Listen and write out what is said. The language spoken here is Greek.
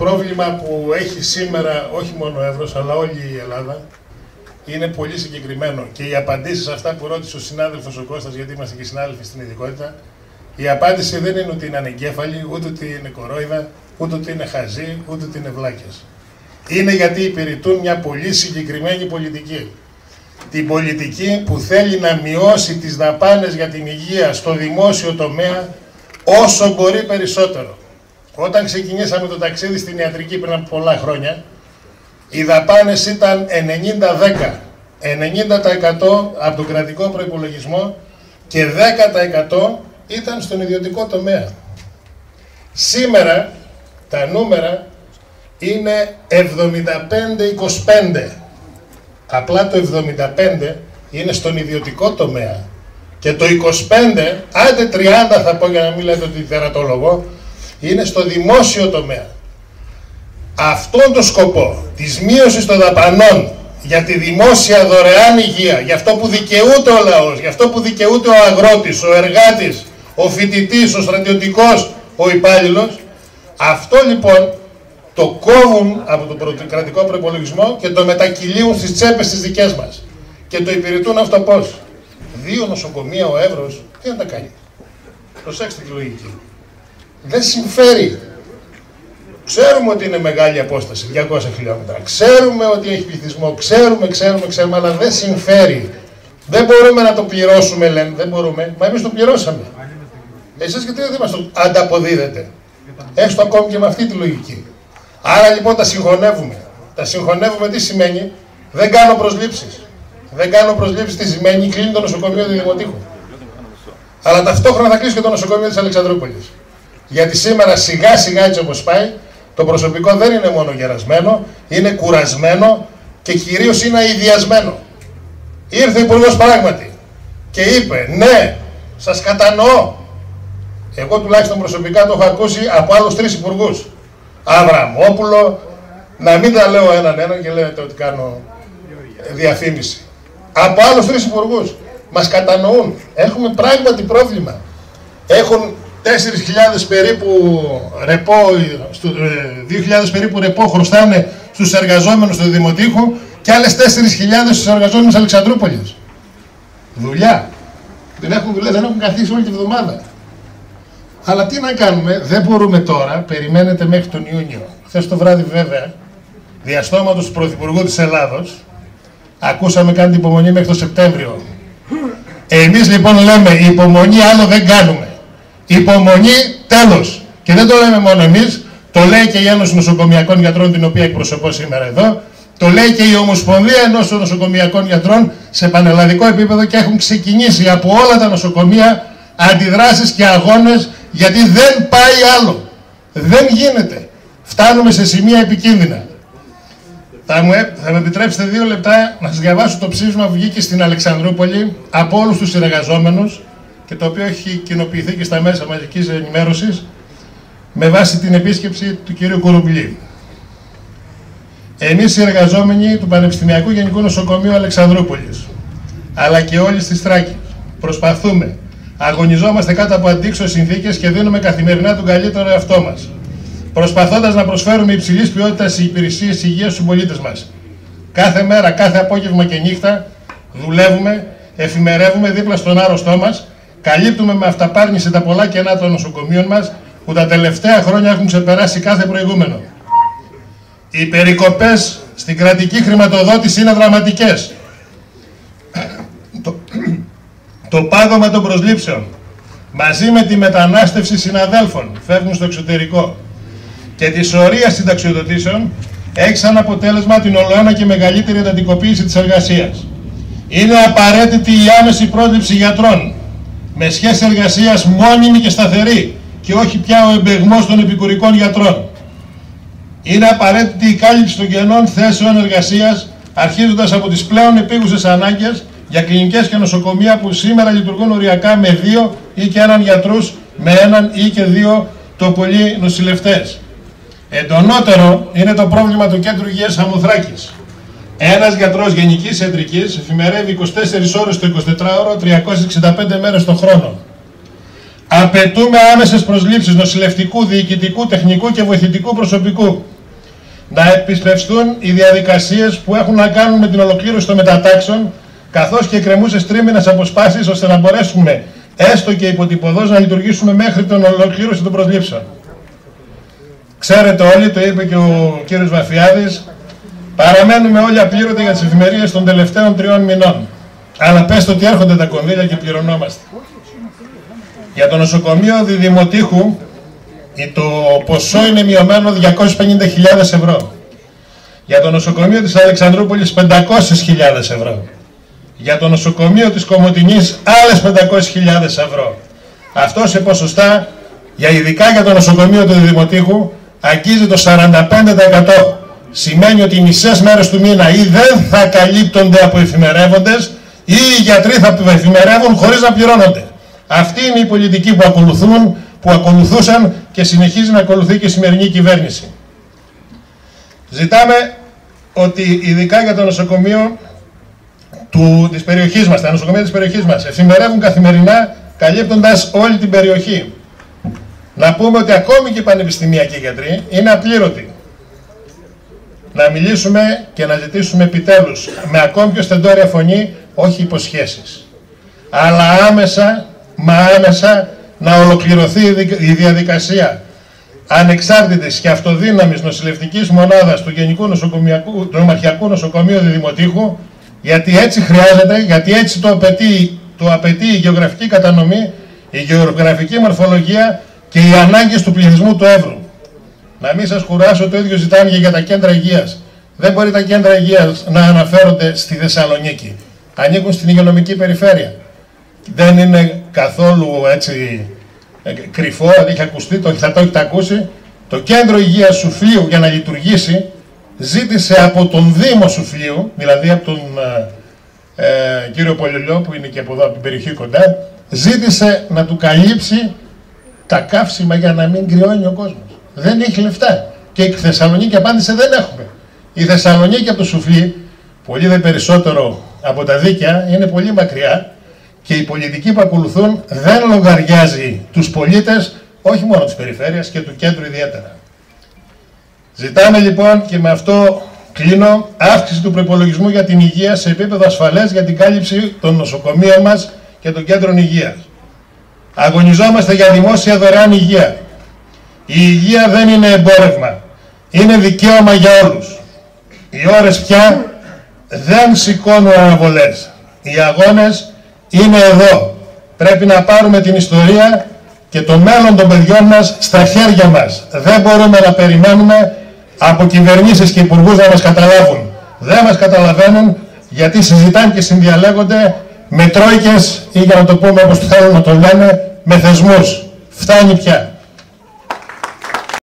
πρόβλημα που έχει σήμερα όχι μόνο ο Εύρος, αλλά όλη η Ελλάδα, είναι πολύ συγκεκριμένο. Και οι απαντήσεις σε αυτά που ρώτησε ο συνάδελφος ο Κώστας, γιατί είμαστε και συνάδελφοι στην ειδικότητα, η απάντηση δεν είναι ότι είναι ανεγκέφαλοι, ούτε ότι είναι κορόιδα, ούτε ότι είναι χαζοί, ούτε ότι είναι βλάκες. Είναι γιατί υπηρετούν μια πολύ συγκεκριμένη πολιτική. Την πολιτική που θέλει να μειώσει τις δαπάνες για την υγεία στο δημόσιο τομέα όσο μπορεί περισσότερο. Όταν ξεκινήσαμε το ταξίδι στην ιατρική πριν από πολλά χρόνια, οι δαπάνες ήταν 90-10. 90% από τον κρατικό προϋπολογισμό και 10% ήταν στον ιδιωτικό τομέα. Σήμερα τα νούμερα είναι 75-25. Απλά το 75 είναι στον ιδιωτικό τομέα. Και το 25, άντε 30 θα πω για να μην λέτε ότι τερατολογώ, είναι στο δημόσιο τομέα. Αυτόν τον σκοπό της μείωσης των δαπανών για τη δημόσια δωρεάν υγεία, για αυτό που δικαιούται ο λαός, για αυτό που δικαιούται ο αγρότης, ο εργάτης, ο φοιτητής, ο στρατιωτικός, ο υπάλληλος, αυτό λοιπόν το κόβουν από τον κρατικό προϋπολογισμό και το μετακυλίουν στις τσέπες τις δικές μας. Και το υπηρετούν αυτό πώς? 2 νοσοκομεία ο Εύρος, τι να τα κάνει? Προσέξτε τη λογική. Δεν συμφέρει. Ξέρουμε ότι είναι μεγάλη απόσταση, 200 χιλιόμετρα. Ξέρουμε ότι έχει πληθυσμό, ξέρουμε, αλλά δεν συμφέρει. Δεν μπορούμε να το πληρώσουμε, λένε, δεν μπορούμε. Μα εμείς το πληρώσαμε. Εσείς γιατί δεν μας το ανταποδίδετε? Έστω ακόμη και με αυτή τη λογική. Άρα λοιπόν τα συγχωνεύουμε. Τα συγχωνεύουμε τι σημαίνει? Δεν κάνω προσλήψεις. Δεν κάνω προσλήψεις τι σημαίνει? Κλείνει το νοσοκομείο του Δημοτήχου. Αλλά ταυτόχρονα θα κλείσει και το νοσοκομείο της Αλεξανδρούπολης. Γιατί σήμερα σιγά σιγά έτσι όπως πάει, το προσωπικό δεν είναι μόνο γερασμένο, είναι κουρασμένο και κυρίως είναι αηδιασμένο. Ήρθε ο Υπουργός πράγματι και είπε ναι, σας κατανοώ. Εγώ τουλάχιστον προσωπικά το έχω ακούσει από άλλους 3 υπουργούς. Αβραμόπουλο, να μην τα λέω έναν και λέτε ότι κάνω διαφήμιση. Από άλλους 3 υπουργούς. Μας κατανοούν. Έχουμε πράγματι πρόβλημα. Έχουν 4.000 περίπου ρεπό, 2.000 περίπου ρεπό χρωστάνε στους εργαζόμενους του Δημοτήχου και άλλες 4.000 στους εργαζόμενους Αλεξανδρούπολης. Δουλειά. Δεν έχουν δουλειά, δεν έχουν καθίσει όλη τη βδομάδα. Αλλά τι να κάνουμε, δεν μπορούμε τώρα, περιμένετε μέχρι τον Ιούνιο. Χθες το βράδυ βέβαια, διαστόματος του Πρωθυπουργού της Ελλάδος, ακούσαμε κάνει την υπομονή μέχρι το Σεπτέμβριο. Εμείς λοιπόν λέμε υπομονή άλλο δεν κάνουμε. Υπομονή τέλος. Και δεν το λέμε μόνο εμείς, το λέει και η Ένωση Νοσοκομιακών Γιατρών, την οποία εκπροσωπώ σήμερα εδώ, το λέει και η Ομοσπονδία Ενώσεων Νοσοκομιακών Γιατρών σε πανελλαδικό επίπεδο και έχουν ξεκινήσει από όλα τα νοσοκομεία αντιδράσεις και αγώνες, γιατί δεν πάει άλλο. Δεν γίνεται. Φτάνουμε σε σημεία επικίνδυνα. Θα με επιτρέψετε 2 λεπτά να σας διαβάσω το ψήφισμα που βγήκε στην Αλεξανδρούπολη από όλους τους εργαζόμενους και το οποίο έχει κοινοποιηθεί και στα μέσα μαζικής ενημέρωσης με βάση την επίσκεψη του κ. Κουρουμπλή. Εμείς οι εργαζόμενοι του Πανεπιστημιακού Γενικού Νοσοκομείου Αλεξανδρούπολης, αλλά και όλοι στη Θράκη, προσπαθούμε, αγωνιζόμαστε κάτω από αντίξωες συνθήκες και δίνουμε καθημερινά τον καλύτερο εαυτό μας, προσπαθώντας να προσφέρουμε υψηλής ποιότητας υπηρεσίες υγείας στους πολίτες μας. Κάθε μέρα, κάθε απόγευμα και νύχτα δουλεύουμε, εφημερεύουμε δίπλα στον άρρωστό μας, καλύπτουμε με αυταπάρνηση τα πολλά κενά των νοσοκομείων μας που τα τελευταία χρόνια έχουν ξεπεράσει κάθε προηγούμενο. Οι περικοπές στην κρατική χρηματοδότηση είναι δραματικές. Το πάγωμα των προσλήψεων μαζί με τη μετανάστευση συναδέλφων φεύγουν στο εξωτερικό και τη σωρία συνταξιοδοτήσεων έχει σαν αποτέλεσμα την ολοένα και μεγαλύτερη εντατικοποίηση της εργασίας. Είναι απαραίτητη η άμεση πρόσληψη γιατρών με σχέση εργασίας μόνιμη και σταθερή και όχι πια ο εμπεγμός των επικουρικών γιατρών. Είναι απαραίτητη η κάλυψη των κενών θέσεων εργασίας, αρχίζοντας από τις πλέον επίγουσες ανάγκες για κλινικές και νοσοκομεία που σήμερα λειτουργούν οριακά με 2 ή και 1 γιατρούς, με 1 ή και 2 το πολύ νοσηλευτές. Εντονότερο είναι το πρόβλημα του Κέντρου Υγείας Σαμοθράκης. Ένας γιατρός γενικής ιατρικής εφημερεύει 24 ώρες το 24ωρο, 365 μέρες το χρόνο. Απαιτούμε άμεσες προσλήψεις νοσηλευτικού, διοικητικού, τεχνικού και βοηθητικού προσωπικού. Να επισπευστούν οι διαδικασίες που έχουν να κάνουν με την ολοκλήρωση των μετατάξεων, καθώς και εκκρεμούσες τρίμηνες αποσπάσεις, ώστε να μπορέσουμε έστω και υποτυπωδώς να λειτουργήσουμε μέχρι την ολοκλήρωση των προσλήψεων. Ξέρετε όλοι, το είπε και ο κύριος Βαφιάδης, παραμένουμε όλοι απλήρωτοι για τις εφημερίες των τελευταίων 3 μηνών. Αλλά πέστε ότι έρχονται τα κονδύλια και πληρωνόμαστε. Για το νοσοκομείο Διδημοτήχου το ποσό είναι μειωμένο 250.000 ευρώ. Για το νοσοκομείο της Αλεξανδρούπολης 500.000 ευρώ. Για το νοσοκομείο της Κομοτηνής άλλες 500.000 ευρώ. Αυτό σε ποσοστά, ειδικά για το νοσοκομείο του Διδημοτήχου, αγγίζει το 45%. Σημαίνει ότι οι μισές μέρες του μήνα ή δεν θα καλύπτονται από εφημερεύοντες ή οι γιατροί θα εφημερεύουν χωρίς να πληρώνονται. Αυτή είναι η πολιτική που ακολουθούσαν και συνεχίζει να ακολουθεί και η σημερινή κυβέρνηση. Ζητάμε ότι ειδικά για το νοσοκομείο της περιοχής μας, τα νοσοκομεία της περιοχής μας, εφημερεύουν καθημερινά καλύπτοντας όλη την περιοχή. Να πούμε ότι ακόμη και οι πανεπιστημιακοί γιατροί είναι απλήρωτοι. Να μιλήσουμε και να ζητήσουμε επιτέλους με ακόμη πιο στεντόρια φωνή, όχι υποσχέσεις, αλλά άμεσα να ολοκληρωθεί η διαδικασία ανεξάρτητης και αυτοδύναμης νοσηλευτικής μονάδας του Γενικού Νομαρχιακού Νοσοκομείου Διδημοτήχου, γιατί έτσι χρειάζεται, γιατί έτσι το απαιτεί η γεωγραφική κατανομή, η γεωγραφική μορφολογία και οι ανάγκες του πληθυσμού του Εύρου. Να μην σας κουράσω, το ίδιο ζητάνε και για τα κέντρα υγείας. Δεν μπορεί τα κέντρα υγείας να αναφέρονται στη Θεσσαλονίκη. Ανήκουν στην υγειονομική περιφέρεια. Δεν είναι καθόλου έτσι κρυφό, δεν έχει ακουστεί, θα το έχετε ακούσει. Το κέντρο υγείας Σουφλίου για να λειτουργήσει ζήτησε από τον Δήμο Σουφλίου, δηλαδή από τον κύριο Πολυλό που είναι και από εδώ από την περιοχή κοντά, ζήτησε να του καλύψει τα καύσιμα για να μην κρυώνει ο κόσμος. Δεν έχει λεφτά. Και η Θεσσαλονίκη απάντησε δεν έχουμε. Η Θεσσαλονίκη από το Σουφλί, πολύ δε περισσότερο από τα δίκαια, είναι πολύ μακριά και η πολιτική που ακολουθούν δεν λογαριάζει τους πολίτες, όχι μόνο της περιφέρειας και του κέντρου ιδιαίτερα. Ζητάμε λοιπόν, και με αυτό κλείνω, αύξηση του προϋπολογισμού για την υγεία σε επίπεδο ασφαλές για την κάλυψη των νοσοκομείων μας και των κέντρων υγείας. Αγωνιζόμαστε για δημόσια δωρεάν υγεία. Η υγεία δεν είναι εμπόρευμα. Είναι δικαίωμα για όλους. Οι ώρες πια δεν σηκώνουν αναβολές. Οι αγώνες είναι εδώ. Πρέπει να πάρουμε την ιστορία και το μέλλον των παιδιών μας στα χέρια μας. Δεν μπορούμε να περιμένουμε από κυβερνήσεις και υπουργούς να μας καταλάβουν. Δεν μας καταλαβαίνουν γιατί συζητάνε και συνδιαλέγονται με τρόικες ή, για να το πούμε όπως θέλουν να το λένε, με θεσμούς. Φτάνει πια.